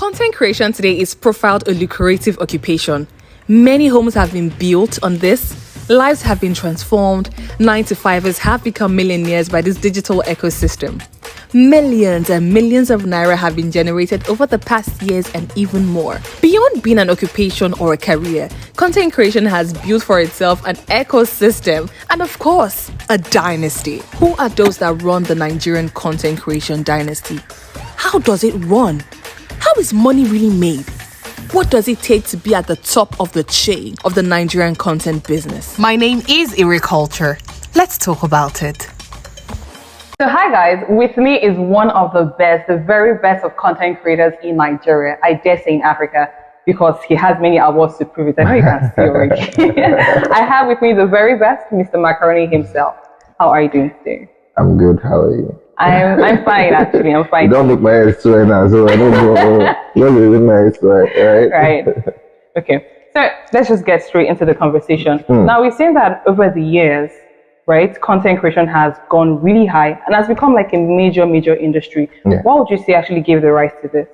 Content creation today is profiled a lucrative occupation. Many homes have been built on this, lives have been transformed, 9-to-5ers have become millionaires by this digital ecosystem. Millions and millions of naira have been generated over the past years and even more. Beyond being an occupation or a career, content creation has built for itself an ecosystem and, of course, a dynasty. Who are those that run the Nigerian content creation dynasty? How does it run? How is money really made? What does it take to be at the top of the chain of the Nigerian content business? My name is Culture. Let's talk about it. So hi guys, with me is one of the best, the very best of content creators in Nigeria, I dare say in Africa, because he has many awards to prove it. I know you can see already. I have with me the very best, Mr. Macaroni himself. How are you doing today? I'm good, how are you? I'm fine actually, I'm fine. You don't make my hair sweat now, so I don't know. You don't make my hair sweat, right? Right. Okay, so let's just get straight into the conversation. Now we've seen that over the years, right, content creation has gone really high and has become like a major industry. Yeah. What would you say actually gave the rise to this?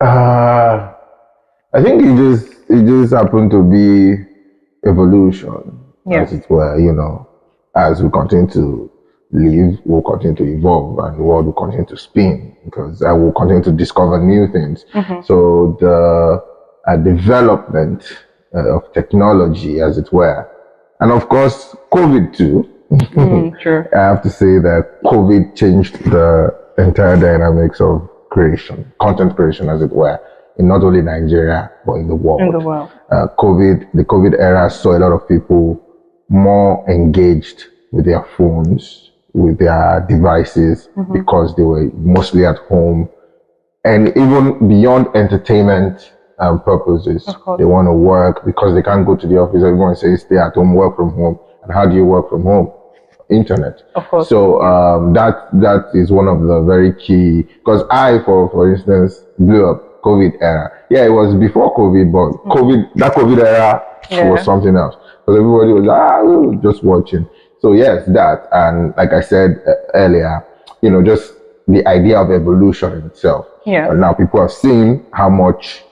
I think it just happened to be evolution, as it were, as we continue to live, we'll continue to evolve and the world will continue to spin because I will continue to discover new things. So the development of technology, as it were, and of course, COVID too. True. I have to say that COVID changed the entire dynamics of creation, content creation, as it were, in not only Nigeria, but in the world. In the world. The COVID era saw a lot of people more engaged with their phones, with their devices, because they were mostly at home. And even beyond entertainment purposes, they want to work because they can't go to the office. Everyone says stay at home, work from home. And how do you work from home? Internet. Of course. So that is one of the very key, because for instance, blew up COVID era. Yeah, it was before COVID, but that COVID era was something else. Because everybody was just watching. So yes, that, and like I said earlier, just the idea of evolution in itself. Yeah. Now people have seen how much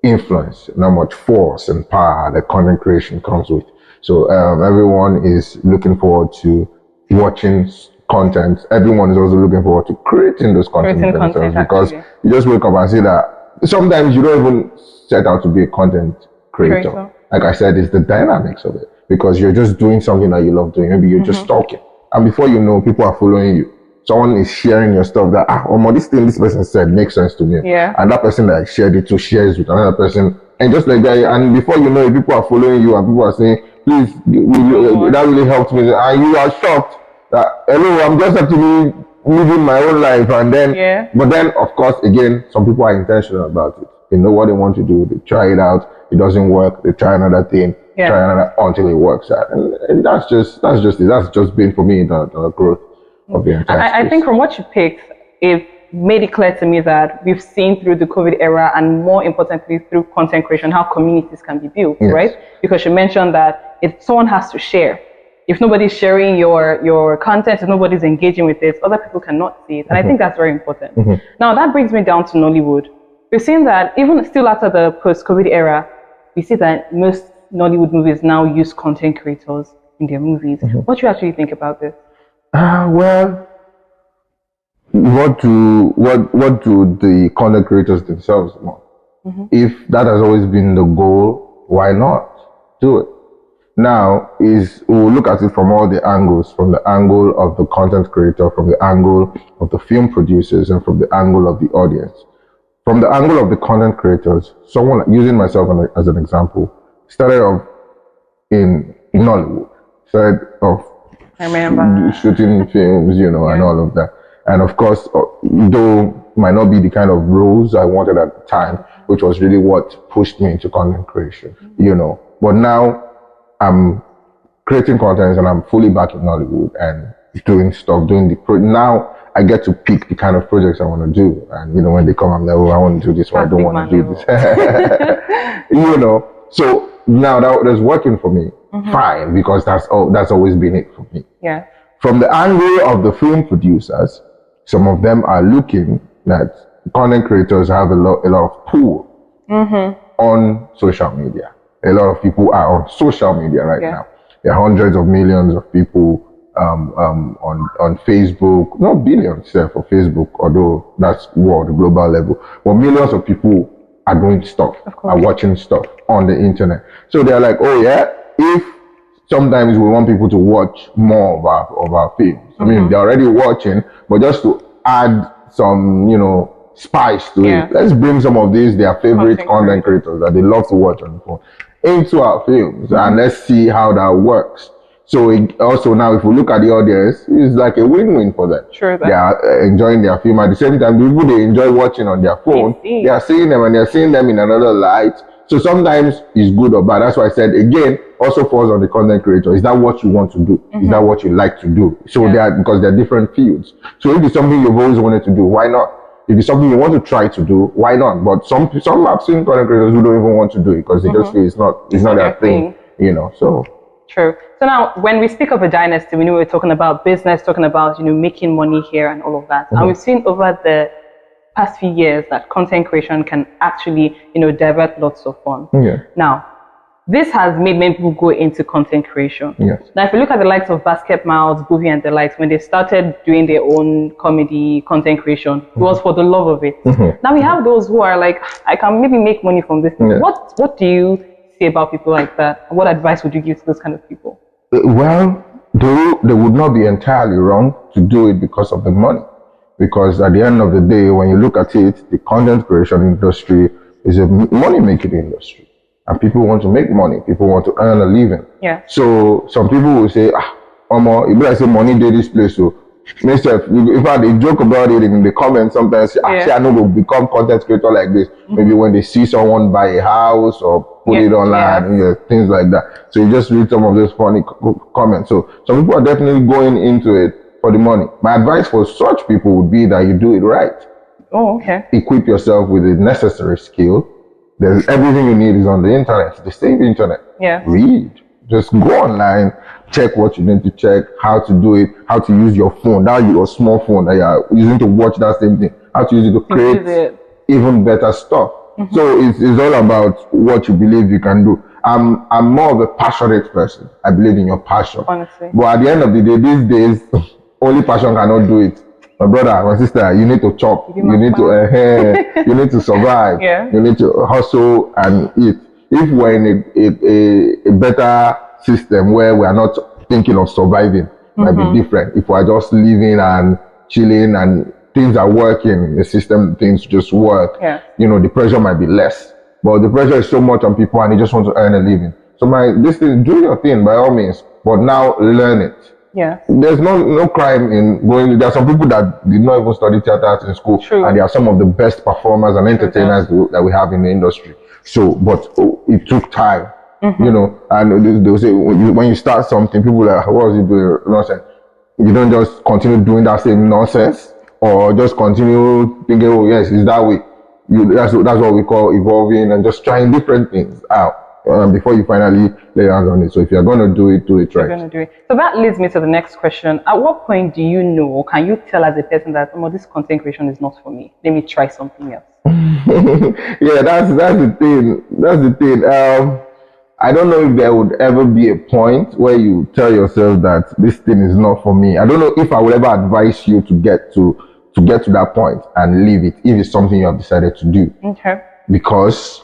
influence, how much force and power that content creation comes with. So everyone is looking forward to watching content. Everyone is also looking forward to creating those content themselves, because you just wake up and see that sometimes you don't even set out to be a content creator. Like I said, it's the dynamics of it, because you're just doing something that you love doing. Maybe you're just talking, and before you know, people are following you. Someone is sharing your stuff that, this thing this person said makes sense to me. Yeah. And that person that shared it to shares with another person. And just like that, and before you know it, people are following you and people are saying, please, that really helped me. And you are shocked that, hello, I'm just actually living my own life. And then, but then, of course, again, some people are intentional about it. They know what they want to do. They try it out. It doesn't work. They try another thing. Try another until it works out. And that's just it. That's just been for me the growth of the entire I think from what you picked, it made it clear to me that we've seen through the COVID era, and more importantly through content creation, how communities can be built, right? Because you mentioned that if someone has to share, if nobody's sharing your content, if nobody's engaging with it, other people cannot see it. And I think that's very important. Now that brings me down to Nollywood. We've seen that even still after the post-COVID era, we see that most Nollywood movies now use content creators in their movies. What do you actually think about this? Well, what do the content creators themselves want? If that has always been the goal, why not do it? Now we'll look at it from all the angles, from the angle of the content creator, from the angle of the film producers, and from the angle of the audience. From the angle of the content creators, someone, using myself as an example, started off in Nollywood, started off shooting films, and all of that. And of course, though it might not be the kind of roles I wanted at the time, which was really what pushed me into content creation, But now I'm creating content and I'm fully back in Nollywood and doing stuff, now I get to pick the kind of projects I want to do. And, when they come, I'm like, I want to do this, or I don't want to do this. So now that's working for me. Fine, because that's always been it for me. Yeah. From the angle of the film producers, some of them are looking that content creators have a lot of pull on social media. A lot of people are on social media right now. There are hundreds of millions of people on Facebook, not billions for Facebook, although that's more the global level. But millions of people are doing stuff, are watching stuff on the internet. So they're like, oh yeah, if sometimes we want people to watch more of our films. I mean, they're already watching, but just to add some, spice to it. Let's bring some of these, their favorite content creators that they love to watch on the phone, into our films, and let's see how that works. So also now, if we look at the audience, it's like a win-win for them. Sure. They are enjoying their film. At the same time, the people they enjoy watching on their phone, they are seeing them and they're seeing them in another light. So sometimes it's good or bad. That's why I said, again, also falls on the content creator. Is that what you want to do? Is that what you like to do? So because they're different fields. So if it's something you've always wanted to do, why not? If it's something you want to try to do, why not? But some I've seen content creators who don't even want to do it because they just feel it's not their thing, so. True. So now, when we speak of a dynasty, we know we're talking about business, talking about, making money here and all of that. And we've seen over the past few years that content creation can actually, divert lots of funds. Now, this has made many people go into content creation. Now, if you look at the likes of Basket Mouths, Boovie and the likes, when they started doing their own comedy content creation, it was for the love of it. Now we have those who are like, I can maybe make money from this. What do you say about people like that? What advice would you give to those kind of people? Well, they would not be entirely wrong to do it because of the money. Because at the end of the day, when you look at it, the content creation industry is a money-making industry. And people want to make money. People want to earn a living. So some people will say, Omo, if I say money did this place, so myself, in fact, they joke about it in the comments sometimes. I know we'll become content creator like this. Maybe when they see someone buy a house or put it online, things like that. So you just read some of those funny comments. So some people are definitely going into it for the money. My advice for such people would be that you do it right. Equip yourself with the necessary skill. There's everything you need is on the internet, the same internet. Read. Just go online, check what you need to check, how to do it, how to use your phone, your small phone that you're using to watch that same thing, how to use it to create even better stuff. So it's all about what you believe you can do. I'm more of a passionate person. I believe in your passion. Honestly. But at the end of the day, these days, only passion cannot do it. My brother, my sister, you need to chop. You need to you need to survive. You need to hustle and eat. If we're in a better system where we are not thinking of surviving, it might be different. If we're just living and chilling and things are working, the system, things just work, the pressure might be less. But the pressure is so much on people and they just want to earn a living. So do your thing by all means, but now learn it. There's no crime in going. There are some people that did not even study theater in school, and they are some of the best performers and entertainers that we have in the industry. So, but it took time, and they'll say when you start something, people are like, what was he doing? Nonsense. You don't just continue doing that same nonsense, or just continue thinking, oh yes, it's that way. That's what we call evolving and just trying different things out. Before you finally lay hands on it. So if you're going to do it right. You're going to do it. So that leads me to the next question. At what point do you know, or can you tell as a person that, this content creation is not for me? Let me try something else. That's the thing. That's the thing. I don't know if there would ever be a point where you tell yourself that this thing is not for me. I don't know if I would ever advise you to get to that point and leave it if it's something you have decided to do. Because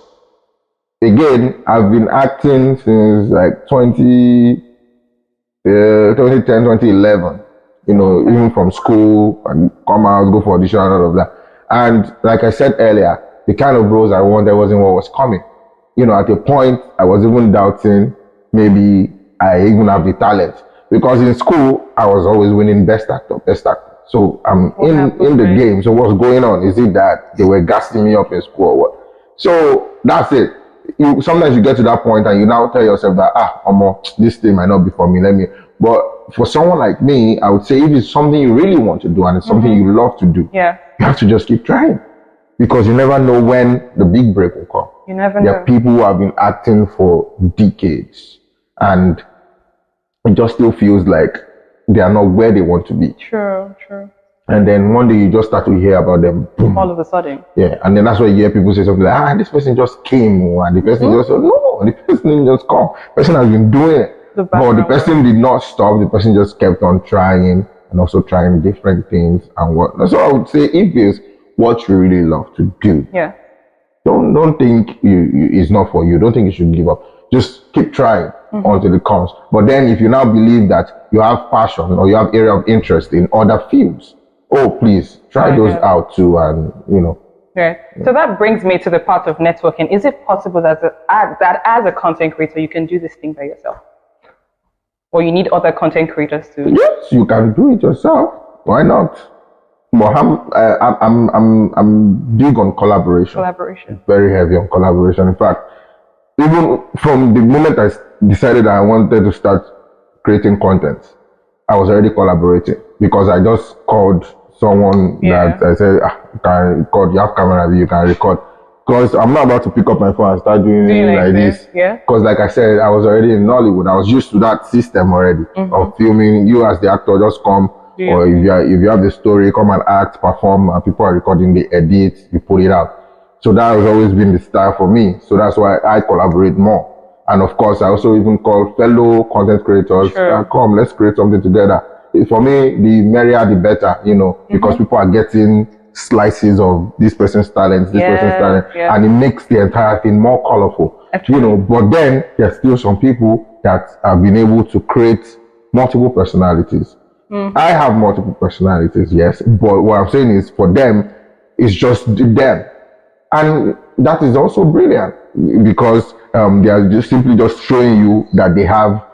again, I've been acting since like 2010, 2011, even from school and come out, go for audition and all of that. And like I said earlier, the kind of roles I wanted wasn't what was coming. At a point, I was even doubting maybe I even have the talent. Because in school, I was always winning best actor. So I'm in the game. So what's going on? Is it that they were gassing me up in school or what? So that's it. Sometimes you get to that point and you now tell yourself that, this thing might not be for me. But for someone like me, I would say if it's something you really want to do and it's something you love to do, you have to just keep trying. Because you never know when the big break will come. You never know. There are people who have been acting for decades and it just still feels like they are not where they want to be. True. And then one day you just start to hear about them, boom. All of a sudden. Yeah, and then that's why you hear people say something like, this person just came, and the person just said, no, the person didn't just come. The person has been doing it. But the person did not stop. The person just kept on trying and also trying different things and what. So I would say, if it's what you really love to do, yeah, don't think it's not for you. Don't think you should give up. Just keep trying until it comes. But then if you now believe that you have passion or you have area of interest in other fields, please try those out too, and Right. So that brings me to the part of networking. Is it possible that as a content creator you can do this thing by yourself, or you need other content creators to? Yes, you can do it yourself. Why not? But I'm big on collaboration. Collaboration. Very heavy on collaboration. In fact, even from the moment I decided I wanted to start creating content, I was already collaborating, because I just called someone that I said, you can record, you have camera, you can record. Because I'm not about to pick up my phone and start doing like this. Yeah. Because like I said, I was already in Nollywood. I was used to that system already of filming. You as the actor just come, or if you have the story, come and act, perform, and people are recording, the edit, you put it out. So that has always been the style for me. So that's why I collaborate more. And of course, I also even call fellow content creators, come, let's create something together. For me, the merrier, the better, because people are getting slices of this person's talent, person's talent, and it makes the entire thing more colorful. But then there's still some people that have been able to create multiple personalities. I have multiple personalities, yes, but what I'm saying is, for them, it's just them. And that is also brilliant, because they are just simply just showing you that they have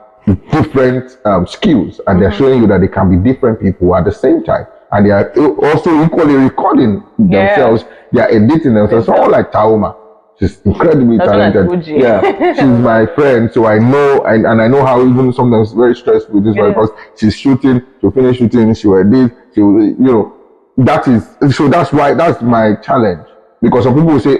different skills, and they're showing you that they can be different people at the same time. And they are also equally recording themselves. They are editing themselves. Someone like Tauma, she's incredibly talented. She's my friend, so I know, and I know how even sometimes it's very stressful with this one, because she's shooting, she'll finish shooting, she will edit, she will, that's why, that's my challenge. Because some people will say,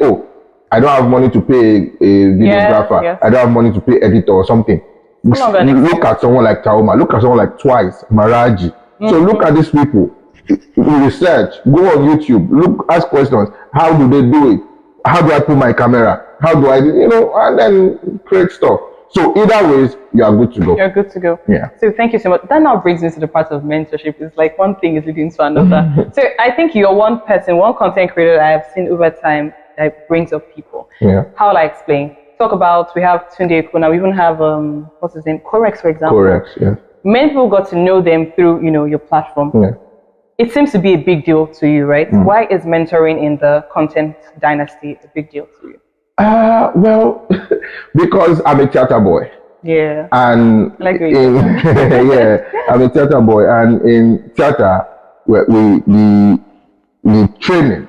I don't have money to pay a videographer, I don't have money to pay editor or something. Look at someone like Tauma, look at someone like Twice, Maraji. So look at these people. Research, go on YouTube, look, ask questions. How do they do it? How do I put my camera? How do I, and then create stuff. So either ways, you are good to go. You're good to go. Yeah. So thank you so much. That now brings me to the part of mentorship. It's like one thing is leading to another. So I think you're one content creator that I have seen over time that brings up people. Yeah. How will I explain? Talk about, we have Tunde Ekuna, we even have, what's his name? Corex, for example. Correct, yeah. Many people got to know them through, your platform. Yeah. It seems to be a big deal to you, right? Why is mentoring in the content dynasty a big deal to you? Well, because I'm a theater boy. Yeah. And I'm a theater boy, and in theater, the training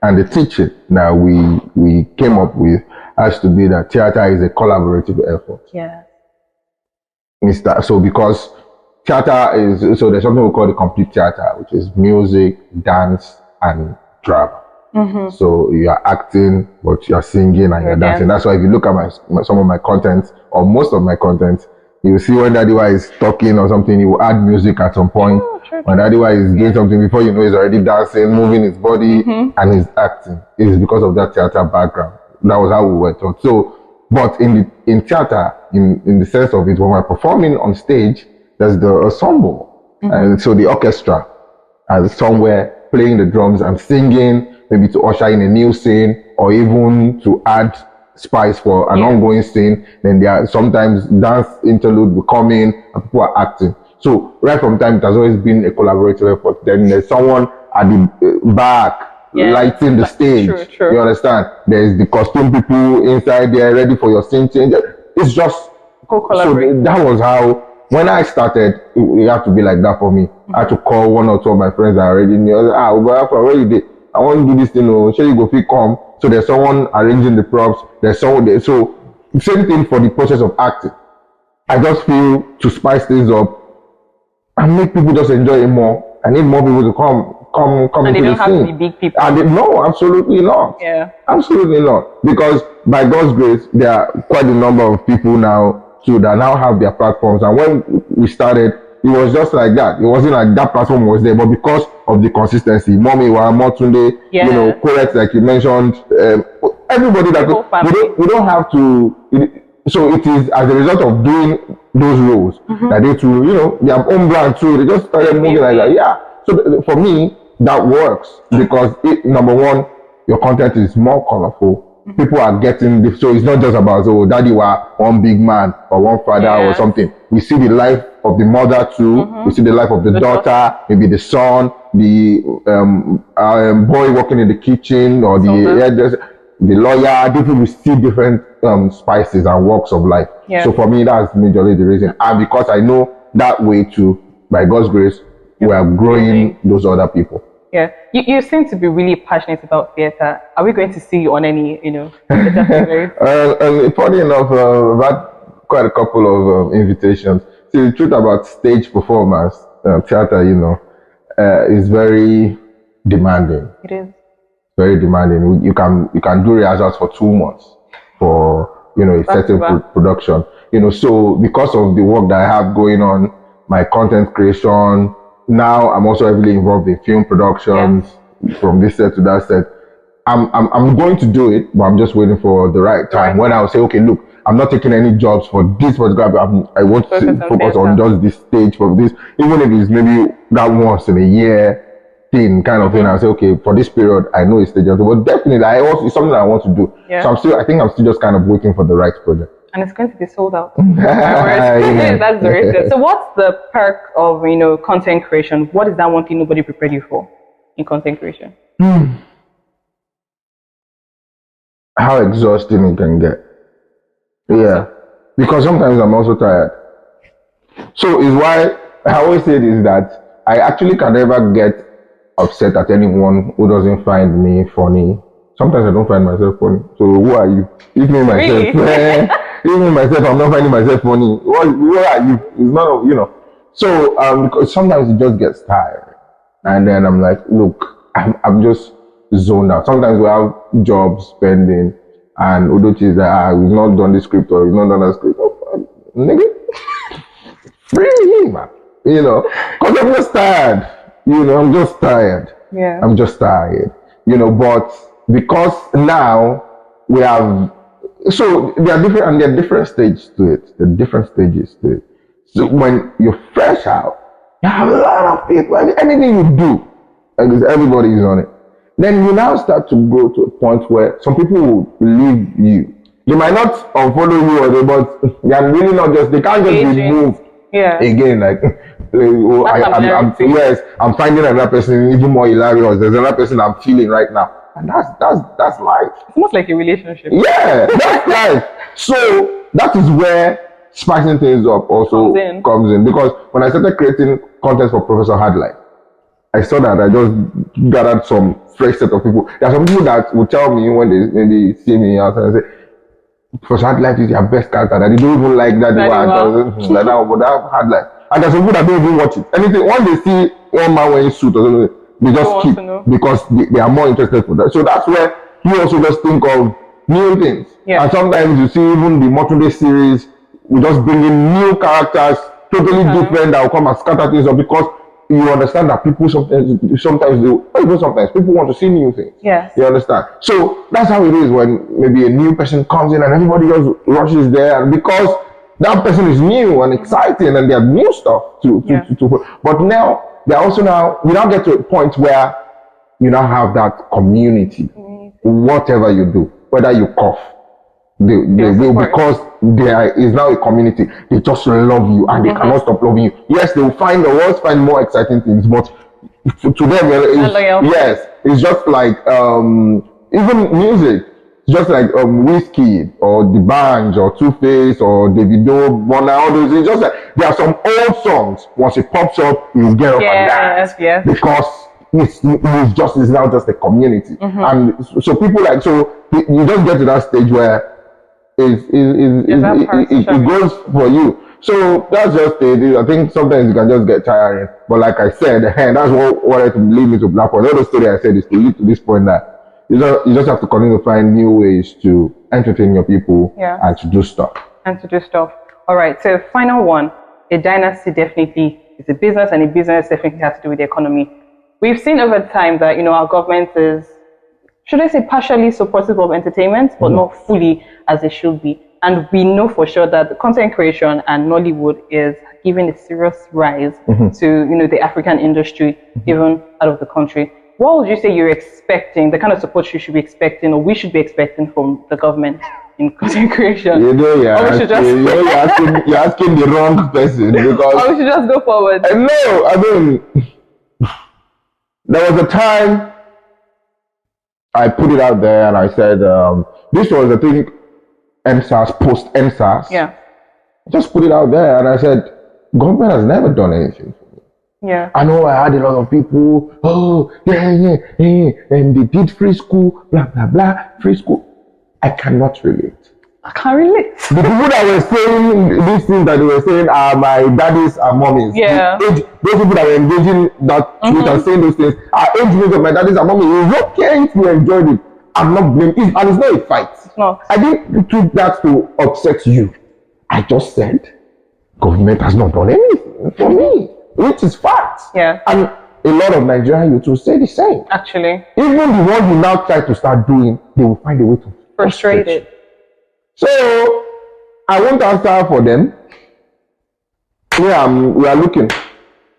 and the teaching that we came up with has to be that theater is a collaborative effort. Yeah. So because theater is, so there's something we call the complete theater, which is music, dance, and drama. So you are acting, but you are singing and you're dancing. That's why if you look at some of my content, or most of my content, you will see when Daddy Y is talking or something, he will add music at some point. When Daddy Y is doing something, before you know, he's already dancing, moving his body, and he's acting. It's because of that theater background. That was how we were taught. So, but in theater, in the sense of it, when we're performing on stage, there's the ensemble. And so the orchestra is somewhere playing the drums and singing, maybe to usher in a new scene, or even to add spice for an ongoing scene. Then there are sometimes dance interlude will come in and people are acting. So right from time, it has always been a collaborative effort. Then there's someone at the back lighting the stage. True. You understand? There's the costume people inside there ready for your scene change. It's just so that was how, when I started, it had to be like that for me. I had to call one or two of my friends that I already knew. Where you did? I want to do this thing. Sure, you go fit come. So there's someone arranging the props. There's someone there. So same thing for the process of acting. I just feel to spice things up and make people just enjoy it more. I need more people to come and into the scene. And they don't have to be big people. No, absolutely not. Yeah. Absolutely not. Because by God's grace, there are quite a number of people now too that now have their platforms. And when we started, it was just like that. It wasn't like that platform was there, but because of the consistency, Mommy, Motunde, Yeah. you know, correct, like you mentioned, everybody that whole family. we don't have to. So it is as a result of doing those roles that they too, you know, their own brand too. They just started moving like that. Yeah. So for me, that works because number one, your content is more colorful. People are getting this, so it's not just about daddy were one big man or one father or something. We see the life of the mother too. We see the life of the daughter, maybe the son, the boy working in the kitchen or the hairdresser, the lawyer. Different, we see different spices and walks of life. So for me, that's majorly the reason, and because I know that way too, by God's grace, we are growing those other people. Yeah, you seem to be really passionate about theatre. Are we going to see you on any, you know, theatre series? Funny enough, I've had quite a couple of invitations. See, the truth about stage performance, theatre, you know, is very demanding. It is. Very demanding. You can do rehearsals for 2 months for, you know, a certain production. You know, so because of the work that I have going on, my content creation. Now I'm also heavily involved in film productions from this set to that set. I'm going to do it, but I'm just waiting for the right time when I'll say, okay, look, I'm not taking any jobs for this particular. I want to focus on just this stage for this, even if it's maybe that once in a year thing kind of thing. I'll say, okay, for this period, I know it's stage, but definitely, it's something I want to do. So I think I'm still just kind of waiting for the right project. And it's going to be sold out. That's very good. So what's the perk of, you know, content creation? What is that one thing nobody prepared you for in content creation? How exhausting it can get. Yeah. Because sometimes I'm also tired. So is why I always say this, that I actually can never get upset at anyone who doesn't find me funny. Sometimes I don't find myself funny. So who are you? Even myself. Even myself, I'm not finding myself funny. What are you? It's not, you know. So because sometimes it just gets tired, and then I'm like, look, I'm just zoned out. Sometimes we have jobs pending, and Udochi is like, we've not done this script or we've not done that script. Nigga, free, man. You know, because I'm just tired. You know, I'm just tired. Yeah. I'm just tired. You know, but because now we have. So there are different stages to it. There are different stages to it. So when you're fresh out, you have a lot of people. I mean, anything you do, because everybody is on it. Then you now start to go to a point where some people will leave you. They might not unfollow you, but they are really not just. They can't just be moved. Yeah. Again, like I'm finding another person even more hilarious. There's another person I'm feeling right now. And that's life. It's almost like a relationship. Yeah, that's life. So that is where spicing things up also comes in. Because when I started creating content for Professor Hardline, I saw that I just gathered some fresh set of people. There are some people that will tell me when they see me outside and say, Professor Hardline is your best character. That they don't even like that. Like that, but that Hardline. And there's some people that don't even watch it. Anything, when they see one man wearing suit or something, they just skip because they are more interested for that. So that's where you also just think of new things. Yeah. And sometimes you see even the Motunde series, we just bring in new characters, totally different, that will come and scatter things up because you understand that people sometimes people want to see new things. Yes. You understand? So that's how it is when maybe a new person comes in and everybody just rushes there, and because that person is new and exciting and they have new stuff to but now we now get to a point where you now have that community. Whatever you do, whether you cough, they will, because there is now a community. They just love you and they cannot stop loving you. Yes, they will find more exciting things, but to them, it's just like even music. Just like Whiskey or The Band or Two-Face or Davido, Bonner, all those. It's just like there are some old songs. Once it pops up, you get up and dance because it's now just a community. And so people you just get to that stage where it goes for you. So that's just it. I think sometimes you can just get tiring. But like I said, that's what wanted to lead me to Black Hole. The other story I said is to lead to this point that you just have to continue to find new ways to entertain your people and to do stuff. All right. So final one, a dynasty definitely It's a business, and a business definitely has to do with the economy. We've seen over time that, our government is, should I say, partially supportive of entertainment, but not fully as it should be. And we know for sure that the content creation and Nollywood is giving a serious rise to, the African industry, even out of the country. What would you say you're expecting, the kind of support you should be expecting, or we should be expecting from the government in content creation? You're asking the wrong person, because or we should just go forward. No, I mean, there was a time I put it out there and I said, this was the thing, NSAS, post NSAS. Yeah. I just put it out there and I said, government has never done anything for me. Yeah. I know I had a lot of people, and they did free school, blah, blah, blah, free school. I cannot relate. I can't relate. The people that were saying these things that they were saying are my daddies and mommies. Yeah. Those people that were engaging that truth and saying those things are age mates of my daddies and mommies. It's okay if you enjoyed it. I'm not blaming it, and it's not a fight. No. I didn't do that to upset you. I just said government has not done anything for me, which is fact. Yeah. And a lot of Nigerian youth will say the same. Actually. Even the ones who now try to start doing, they will find a way to frustrate it. So I won't answer for them. Yeah, we are looking.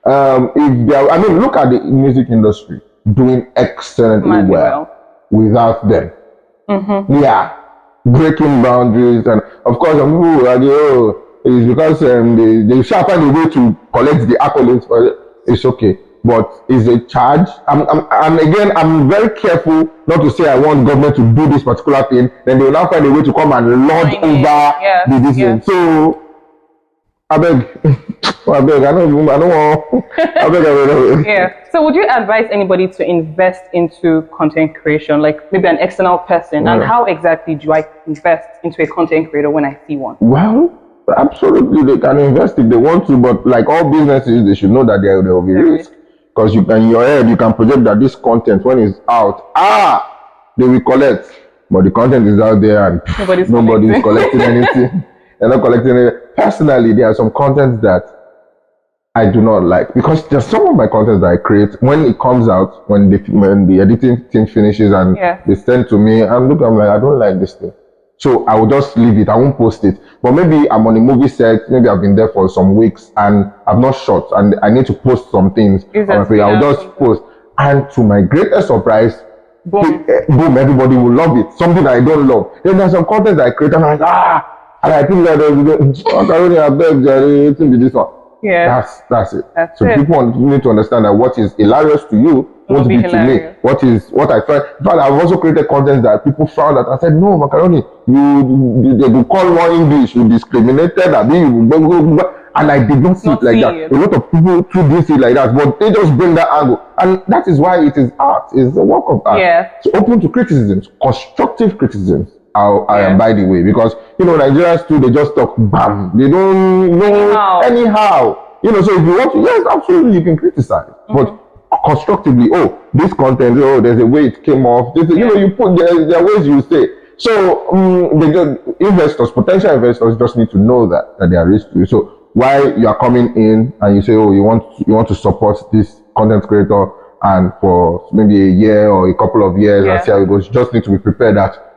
Look at the music industry doing excellently well without them. Yeah, breaking boundaries, and of course, some people will argue, it's because they shall find a way to collect the accolades for it. It's okay, but it's a charge. I'm very careful not to say I want government to do this particular thing. Then they will now find a way to come and lord over the decision. So I beg. I don't want. Yeah. So would you advise anybody to invest into content creation, like maybe an external person? And how exactly do I invest into a content creator when I see one? Well, absolutely, they can invest if they want to, but like all businesses, they should know that there will be risk. Because you can, in your head, you can project that this content, when it's out, they will collect. But the content is out there and nobody's collecting anything. They're not collecting it. Personally, there are some contents that I do not like, because there's some of my contents that I create, when it comes out, when the editing thing finishes and they send to me, I'm like, I don't like this thing. So I will just leave it. I won't post it. But maybe I'm on a movie set. Maybe I've been there for some weeks and I've not shot and I need to post some things. I'll just post. And to my greatest surprise, boom, everybody will love it. Something that I don't love. Then there's some content that I create and I'm like, and I think that Macaroni, I beg, it's be this one. Yeah. That's it. That's it. People need to understand that what is hilarious to you won't be to me. What I find. In fact, I've also created content that people found that I said, no, Macaroni, they will call more English, you discriminated, and I did not see it like that. A lot of people too didn't see it like that, but they just bring that angle. And that is why it is art. It's a work of art. Yeah. So open to criticisms, constructive criticisms. I am, by the way, because Nigerians too, they just talk bam, they don't know anyhow. So if you want to, yes, absolutely, you can criticize, but constructively. This content, there's a way it came off. You put there are ways you say. So potential investors just need to know that there are risks to you. So while you are coming in and you say, you want to support this content creator, and for maybe a year or a couple of years and see how it goes, you just need to be prepared that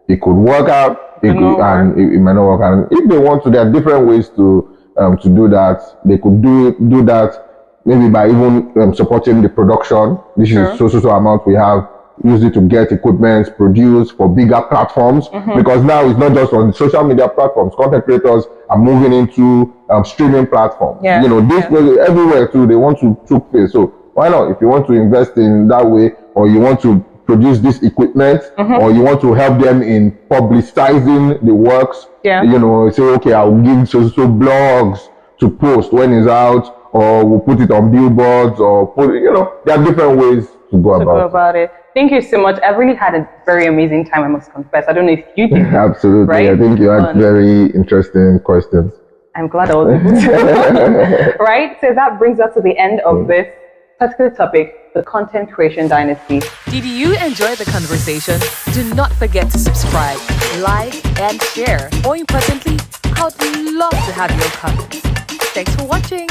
it could work out, it might not work out. And if they want to, there are different ways to do that. They could do that maybe by even supporting the production. This is so amount we have. Use it to get equipment produced for bigger platforms, because now it's not just on social media platforms. Content creators are moving into streaming platforms. Everywhere too. They want to take place. So why not? If you want to invest in that way, or you want to produce this equipment, or you want to help them in publicizing the works, say, okay, I'll give so blogs to post when it's out, or we'll put it on billboards, or there are different ways to go about it. Thank you so much. I've really had a very amazing time, I must confess. I don't know if you did. Absolutely. Right? I think you had very interesting questions. I'm glad I was able to. Right? So that brings us to the end of this particular topic, the content creation dynasty. Did you enjoy the conversation? Do not forget to subscribe, like, and share. More importantly, I would love to have your comments. Thanks for watching.